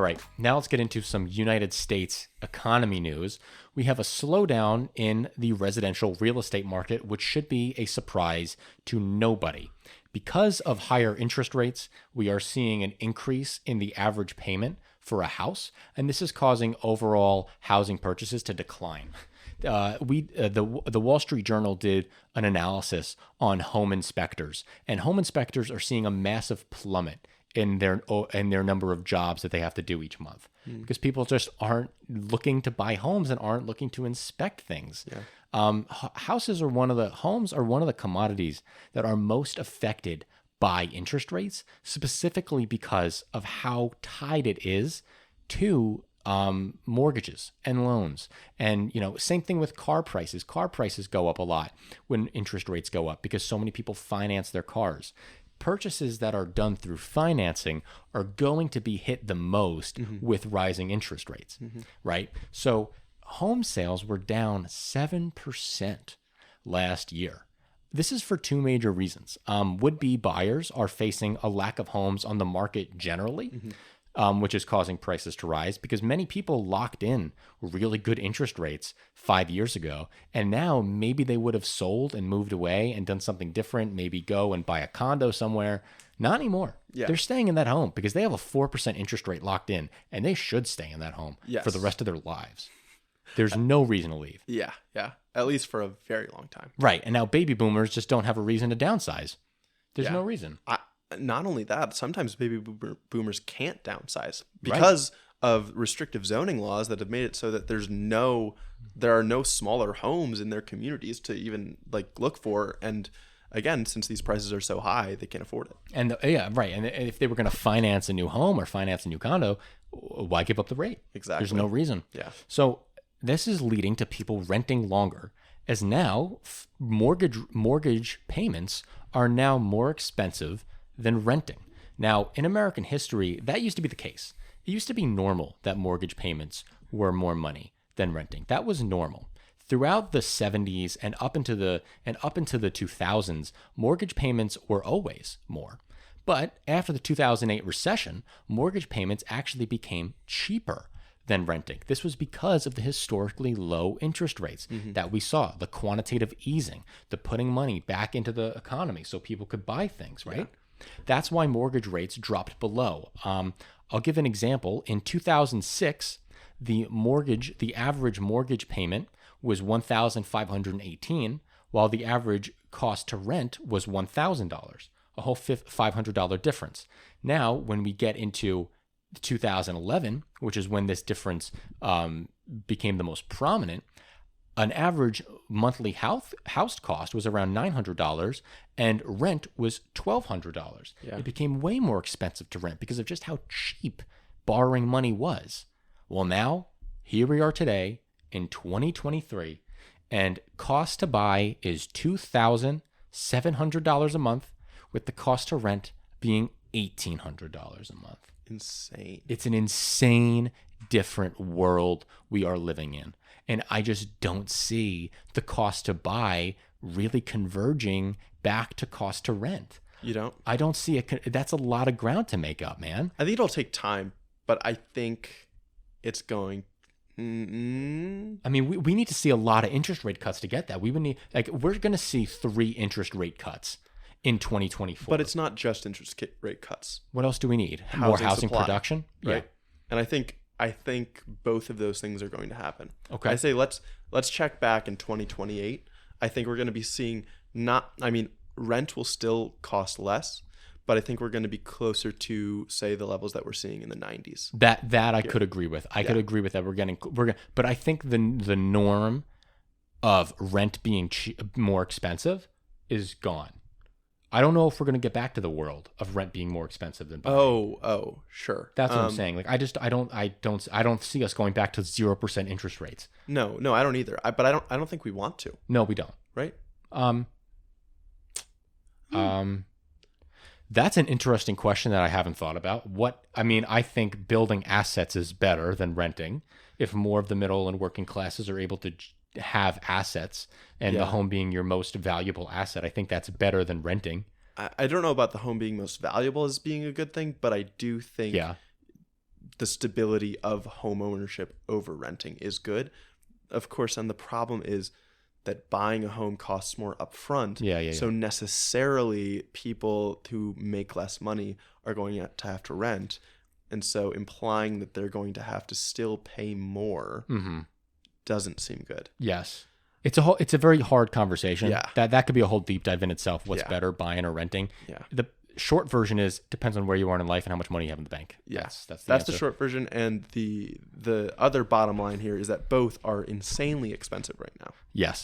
right, now let's get into some United States economy news. We have a slowdown in the residential real estate market, which should be a surprise to nobody. Because of higher interest rates, we are seeing an increase in the average payment for a house, and this is causing overall housing purchases to decline. The Wall Street Journal did an analysis on home inspectors, and home inspectors are seeing a massive plummet in their number of jobs that they have to do each month because people just aren't looking to buy homes and aren't looking to inspect things. Yeah. Homes are one of the commodities that are most affected by interest rates, specifically because of how tied it is to mortgages and loans. And, same thing with car prices. Car prices go up a lot when interest rates go up because so many people finance their cars. Purchases that are done through financing are going to be hit the most with rising interest rates, right? So home sales were down 7% last year. This is for two major reasons. Would-be buyers are facing a lack of homes on the market generally, which is causing prices to rise because many people locked in really good interest rates 5 years ago. And now maybe they would have sold and moved away and done something different, maybe go and buy a condo somewhere. Not anymore. Yeah. They're staying in that home because they have a 4% interest rate locked in, and they should stay in that home for the rest of their lives. There's no reason to leave. Yeah. At least for a very long time. Right. And now baby boomers just don't have a reason to downsize. There's no reason. Not only that, sometimes baby boomers can't downsize because of restrictive zoning laws that have made it so that there are no smaller homes in their communities to even look for. And again, since these prices are so high, they can't afford it. And And if they were going to finance a new home or finance a new condo, why give up the rate? Exactly. There's no reason. Yeah. So this is leading to people renting longer, as now mortgage payments are now more expensive than renting. Now, in American history, that used to be the case. It used to be normal that mortgage payments were more money than renting. That was normal. Throughout the 70s and up into the 2000s, mortgage payments were always more. But after the 2008 recession, mortgage payments actually became cheaper than renting. This was because of the historically low interest rates that we saw, the quantitative easing, the putting money back into the economy so people could buy things, right? Yeah. That's why mortgage rates dropped below. I'll give an example. In 2006, the average mortgage payment was $1,518, while the average cost to rent was $1,000, a whole $500 difference. Now, when we get into 2011, which is when this difference became the most prominent, an average monthly house cost was around $900 and rent was $1,200. Yeah. It became way more expensive to rent because of just how cheap borrowing money was. Well, now, here we are today in 2023, and cost to buy is $2,700 a month, with the cost to rent being $1,800 a month. Insane. It's an insane, different world we are living in. And I just don't see the cost to buy really converging back to cost to rent. You don't? I don't see it. That's a lot of ground to make up, man. I think it'll take time, but I think it's going. I mean, we need to see a lot of interest rate cuts to get that. We're going to see 3 interest rate cuts in 2024. But it's not just interest rate cuts. What else do we need? More housing production? Right. Yeah. And I think both of those things are going to happen. Okay. I say let's check back in 2028. I think we're going to be seeing rent will still cost less, but I think we're going to be closer to, say, the levels that we're seeing in the 90s. That I could agree with. I could agree with that. But I think the norm of rent being more expensive is gone. I don't know if we're going to get back to the world of rent being more expensive than buying. Oh, sure. That's what I'm saying. I don't see us going back to 0% interest rates. No, I don't either. But I don't think we want to. No, we don't. Right? That's an interesting question that I haven't thought about. I think building assets is better than renting. If more of the middle and working classes are able to have assets and the home being your most valuable asset, I think that's better than renting. I don't know about the home being most valuable as being a good thing, but I do think the stability of home ownership over renting is good. Of course, and the problem is that buying a home costs more upfront. Yeah. So necessarily people who make less money are going to have to rent. And so implying that they're going to have to still pay more doesn't seem good. Yes. It's a very hard conversation. Yeah. That could be a whole deep dive in itself. What's better, buying or renting? Yeah. The short version is depends on where you are in life and how much money you have in the bank. Yeah. That's the short version. And the other bottom line here is that both are insanely expensive right now. Yes.